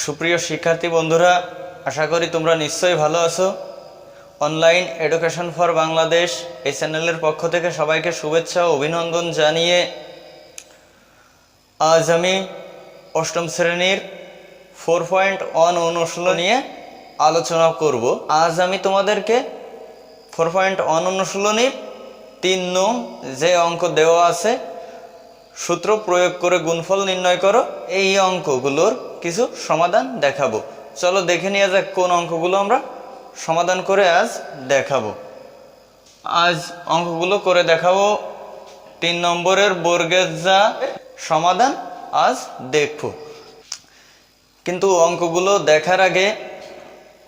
সুপ্রিয় শিক্ষার্থী বন্ধুরা, আশা করি তোমরা নিশ্চয়ই ভালো আছো। অনলাইন এডুকেশন ফর বাংলাদেশ এই চ্যানেলের পক্ষ থেকে সবাইকে শুভেচ্ছা ও অভিনন্দন জানিয়ে আজ আমি অষ্টম শ্রেণীর 4.1 অনুশীলন নিয়ে আলোচনা করব। আজ আমি তোমাদেরকে 4.1 অনুশীলনীর 3 নং যে অঙ্ক দেওয়া আছে, সূত্র প্রয়োগ করে গুণফল নির্ণয় করো, এই অঙ্কগুলোর কিছু সমাধান দেখাবো। চলো দেখে নিয়ে যাক কোন অঙ্কগুলো আমরা সমাধান করে আজ দেখাবো। আজ অঙ্কগুলো করে দেখাবো 3 নম্বরের বর্গের যা সমাধান আজ দেখবো। কিন্তু অঙ্কগুলো দেখার আগে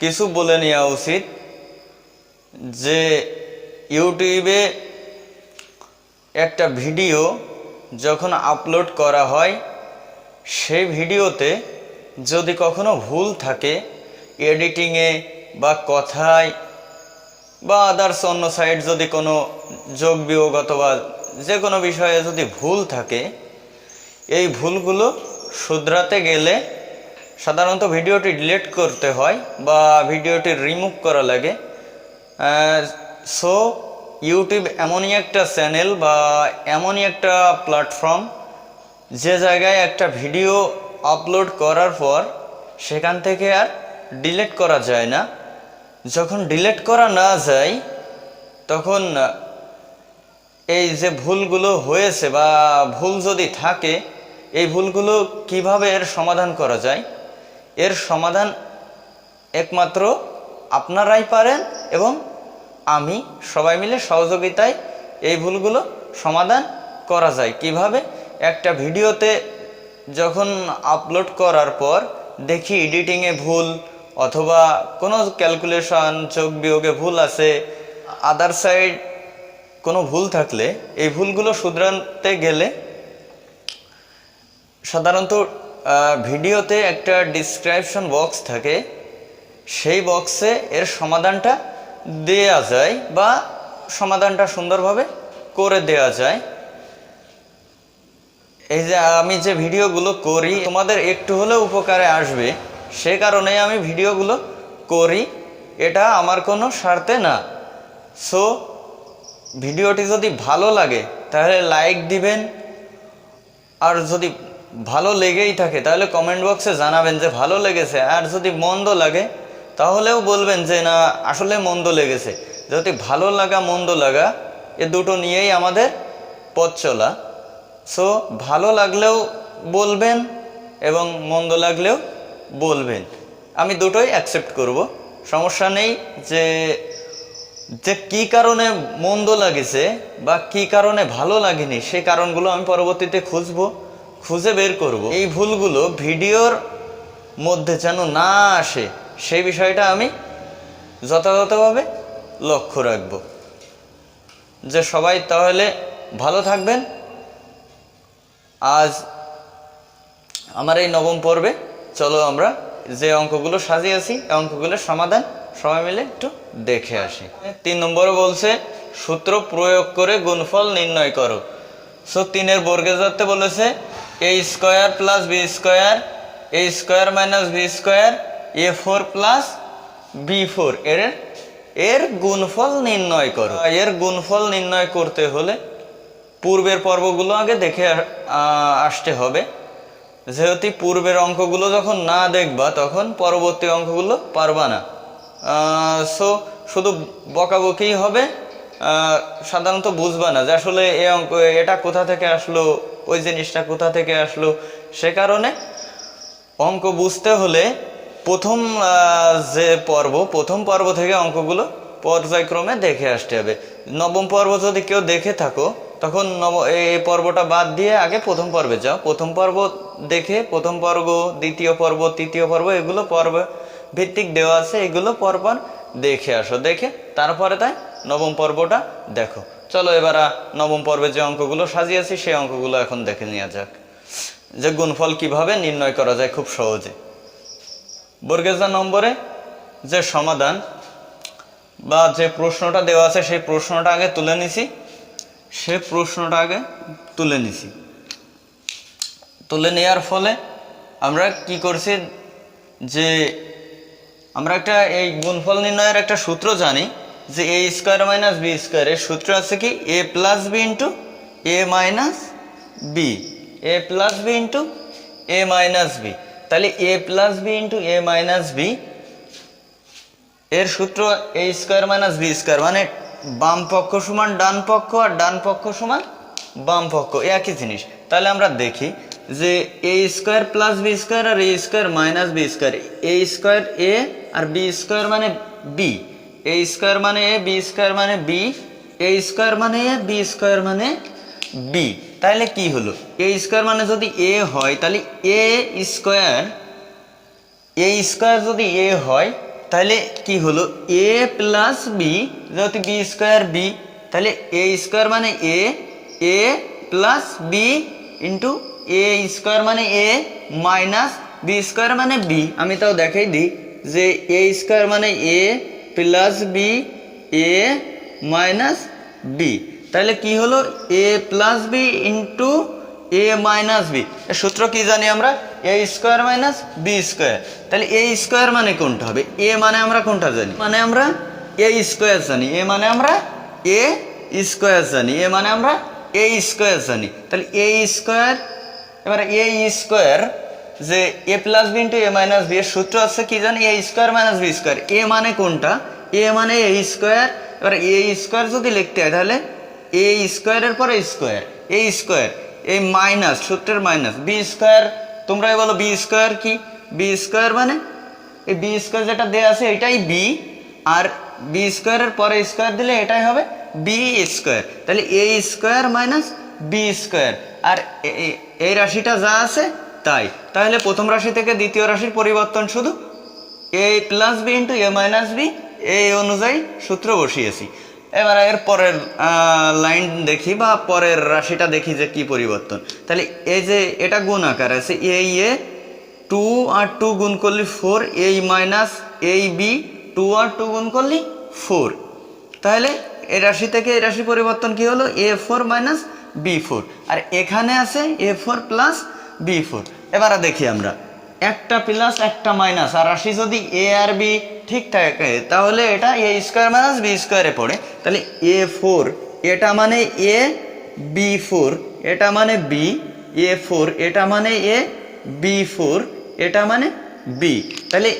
কিছু বলে নেওয়া উচিত যে ইউটিউবে একটা ভিডিও যখন আপলোড করা হয়, সেই ভিডিওতে যদি কখনো ভুল থাকে এডিটিংয়ে বা কথায় বা আদার্স অন্য সাইড যদি কোনো যোগ বিয়োগ অথবা যে কোনো বিষয়ে যদি ভুল থাকে, এই ভুলগুলো শুধরাতে গেলে সাধারণত ভিডিওটি ডিলিট করতে হয় বা ভিডিওটি রিমুভ করা লাগে। সো ইউটিউব এমনই একটা চ্যানেল বা এমনই একটা প্ল্যাটফর্ম যে জায়গায় একটা ভিডিও আপলোড করার পর সেখান থেকে আর ডিলিট করা যায় না। যখন ডিলিট করা না যায় তখন এই যে ভুলগুলো হয়েছে বা ভুল যদি থাকে, এই ভুলগুলো কিভাবে এর সমাধান করা যায়, এর সমাধান একমাত্র আপনারাই পারেন এবং আমি সবাই মিলে সহযোগিতায় এই ভুলগুলো সমাধান করা যায়। কিভাবে? একটা ভিডিওতে যখন আপলোড করার পর দেখি এডিটিংয়ে ভুল অথবা কোনো ক্যালকুলেশন যোগ বিয়োগে ভুল আছে, আদার সাইড কোনো ভুল থাকলে এই ভুলগুলো শুধরাতে গেলে সাধারণত ভিডিওতে একটা ডিসক্রিপশন বক্স থাকে, সেই বক্সে এর সমাধানটা দেয়া যায় বা সমাধানটা সুন্দরভাবে করে দেয়া যায়। এই যে আমি যে ভিডিওগুলো করি তোমাদের একটু হলেও উপকারে আসবে, সে কারণেই আমি ভিডিওগুলো করি, এটা আমার কোনো স্বার্থে না। সো ভিডিওটি যদি ভালো লাগে তাহলে লাইক দিবেন, আর যদি ভালো লেগেই থাকে তাহলে কমেন্ট বক্সে জানাবেন যে ভালো লেগেছে, আর যদি মন্দ লাগে তাহলেও বলবেন যে না আসলে মন্দ লেগেছে। যদি ভালো লাগা মন্দ লাগা এ দুটো নিয়েই আমাদের পথ চলা। সো ভালো লাগলেও বলবেন এবং মন্দ লাগলেও বলবেন, আমি দুটোই অ্যাকসেপ্ট করব, সমস্যা নেই। যে যে কী কারণে মন্দ লাগেছে বা কী কারণে ভালো লাগেনি সেই কারণগুলো আমি পরবর্তীতে খুঁজে বের করব। এই ভুলগুলো ভিডিওর মধ্যে যেন না আসে সেই বিষয়টা আমি যথাযথভাবে লক্ষ্য রাখব। যে সবাই তাহলে ভালো থাকবেন। আজ আমার এই নবম পর্বে চলো আমরা যে অঙ্কগুলো সাজিয়েছি এই অঙ্কগুলোর সমাধান সবাই মিলে একটু দেখে আসি। 3 নম্বরে বলছে সূত্র প্রয়োগ করে গুণফল নির্ণয় করো। সো 3-এর বর্গের যাতে বলেছে a square plus B square a square minus B square a4 plus b4 এর গুণফল নির্ণয় করো। এর গুণফল নির্ণয় করতে হলে পূর্বের পর্বগুলো আগে দেখে আসতে হবে। যেহেতু পূর্বের অঙ্কগুলো যখন না দেখবা তখন পরবর্তী অঙ্কগুলো পারবা না। সো শুধু বকাবকিই হবে, সাধারণত বুঝবা না যে আসলে এই অঙ্ক এটা কোথা থেকে আসলো, ওই জিনিসটা কোথা থেকে আসলো। সে কারণে অঙ্ক বুঝতে হলে প্রথম পর্ব থেকে অঙ্কগুলো পর্যায়ক্রমে দেখে আসতে হবে। নবম পর্ব যদি কেউ দেখে থাকো তখন এই পর্বটা বাদ দিয়ে আগে প্রথম পর্বে যাও। প্রথম পর্ব দেখে প্রথম পর্ব, দ্বিতীয় পর্ব, তৃতীয় পর্ব এগুলো পর্ব ভিত্তিক দেওয়া আছে, এগুলো পরপর দেখে আসো। দেখে তারপরে তাই নবম পর্বটা দেখো। চলো এবার নবম পর্বে যে অঙ্কগুলো সাজিয়েছি সেই অঙ্কগুলো এখন দেখে নেওয়া যাক, যে গুণফল কিভাবে নির্ণয় করা যায় খুব সহজে। বর্গের নম্বরে যে সমাধান বা যে প্রশ্নটা দেওয়া আছে সেই প্রশ্নটা আগে তুলে নিছি। তুলে নেওয়ার ফলে আমরা কি করছি, যে আমরা একটা এই গুণফল নির্ণয়ের একটা সূত্র জানি যে এ স্কোয়ার মাইনাস বি স্কোয়ারের সূত্র আছে কি এ plus B into A minus B, A plus B into A minus B. তাহলে এ plus B into A minus B এর সূত্র এ স্কোয়ার মাইনাস বি স্কোয়ার, মানে বাম পক্ষ সমান ডান পক্ষ আর ডান পক্ষ সমান বাম পক্ষ, একই জিনিস। তাহলে আমরা দেখি যে এ square plus B square R A square minus B square, A square A R B square মানে বি, এ স্কোয়ার মানে এ, বি স্কোয়ার মানে বি, এ স্কোয়ার মানে এ, বি স্কোয়ার মানে বি। তাহলে কি হলো, এ স্কোয়ার মানে যদি এ হয় তাহলে এ স্কোয়ার, এ স্কোয়ার যদি এ হয় তাহলে কি হলো এ প্লাস বি, যেহেতু বি স্কোয়ার বি, তাহলে এ স্কোয়ার মানে এ প্লাস বি ইন্টু এ স্কোয়ার মানে এ মাইনাস বি স্কোয়ার মানে বি। আমি তাও দেখাই দিই যে এ স্কোয়ার মানে এ plus B A minus B. তাহলে কি হলো এ plus B into A minus B. এর সূত্র কি জানি আমরা এ স্কোয়ার মাইনাস বি স্কোয়ার। তাহলে এ স্কোয়ার মানে কোনটা হবে, এ মানে আমরা কোনটা জানি, মানে আমরা এ স্কোয়ার জানি, এ মানে আমরা এ স্কোয়ার জানি, এ মানে আমরা এ স্কোয়ার জানি। তাহলে এ স্কোয়ার, এবার এ স্কোয়ার যে A plus B into A minus B এর সূত্র আছে কি জানি A square minus B square. এ মানে কোনটা, এ মানে এ স্কোয়ার। এবার এ স্কোয়ার যদি লিখতে হয় তাহলে এ স্কোয়ারের পরে স্কোয়ার, এ স্কোয়ার এই মাইনাস সূত্রের মাইনাস বি স্কোয়ার। তোমরাই বলো বি স্কোয়ার কি, বি স্কোয়ার মানে এই বি স্কোয়ার যেটা দেওয়া আছে এটাই বি, আর বি স্কোয়ারের পরে স্কোয়ার দিলে এটাই হবে বি স্কোয়ার। তাহলে A square minus B square, আর এই রাশিটা যা আছে তাই। তাহলে প্রথম রাশি থেকে দ্বিতীয় রাশির পরিবর্তন শুধু এ plus B into A minus B এই অনুযায়ী সূত্র বসিয়েছি। এবার এর পরের লাইন দেখি বা পরের রাশিটা দেখি যে কি পরিবর্তন। তাহলে এই যে এটা গুণ আকার আছে এ 2 আর 2 গুণ করলে 4, এই মাইনাস এই বি 2 আর 2 গুণ করলে 4। তাহলে এই রাশি থেকে এই রাশি পরিবর্তন কি হলো a4 মাইনাস b4, আর এখানে আছে a4 প্লাস b4। এবার দেখি আমরা একটা প্লাস একটা মাইনাস, আর রাশি যদি এ আর বি ঠিক থাকে তাহলে এটা এ স্কোয়ার মাইনাস বি স্কোয়ারে পড়ে। তাহলে a4 এটা মানে এ, b4 এটা মানে বি, a4 এটা মানে এ, b4 এটা মানে বি। তাহলে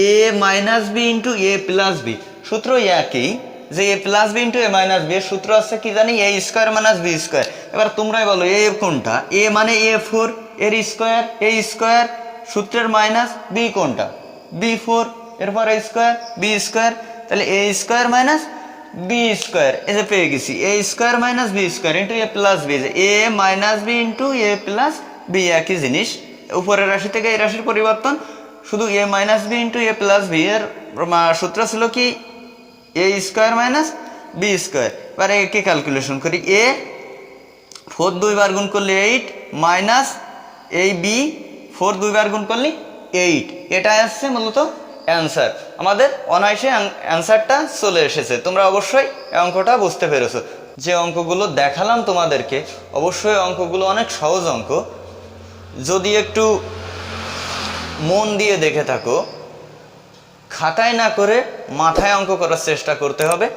A minus B into A plus B সূত্র একই, যে A plus B into A minus B এর সূত্র আছে কি জানি A square minus B square. এবার তোমরাই বলো এ কোনটা, এ মানে a4 এর স্কোয়ার, এ স্কোয়ার সূত্রের মাইনাস বি কোনটা b4 এরপর এ স্কোয়ার বি স্কোয়ার। তাহলে A square minus B square, এই যে পেয়ে গেছি A square minus B square into A plus B, A minus B into A plus B একই জিনিস। উপরের রাশি থেকে এই রাশির পরিবর্তন শুধু এ minus B into A plus B এর সূত্র ছিল কি এ স্কোয়ার মাইনাস বি স্কোয়ার। এবার একে ক্যালকুলেশন করি, এ 4 2 বার গুণ করলে 8 মাইনাস এই বি 4 2 বার গুণ করলে 8। এটা আসছে মূলত অ্যান্সার। আমাদের অনায়াসে অ্যান্সারটা চলে এসেছে। তোমরা অবশ্যই এই অঙ্কটা বুঝতে পেরেছো। যে অঙ্কগুলো দেখালাম তোমাদেরকে অবশ্যই অঙ্কগুলো অনেক সহজ অঙ্ক, যদি একটু মন দিয়ে দেখে থাকো, খাতায় না করে মাথায় অঙ্ক করার চেষ্টা করতে হবে।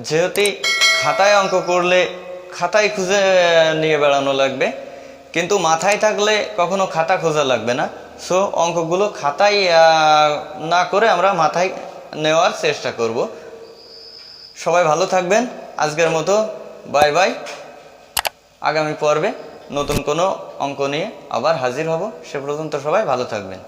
যেহেতু খাতায় অঙ্ক করলে খাতায় খুঁজে নিয়ে বেড়ানো লাগবে, কিন্তু মাথায় থাকলে কখনো খাতা খোঁজা লাগবে না। সো অঙ্কগুলো খাতায় না করে আমরা মাথায় নেওয়ার চেষ্টা করব। সবাই ভালো থাকবেন। আজকের মতো বাই বাই। আগামী পর্বে নতুন কোনো অঙ্ক নিয়ে আবার হাজির হব। সে পর্যন্ত সবাই ভালো থাকবেন।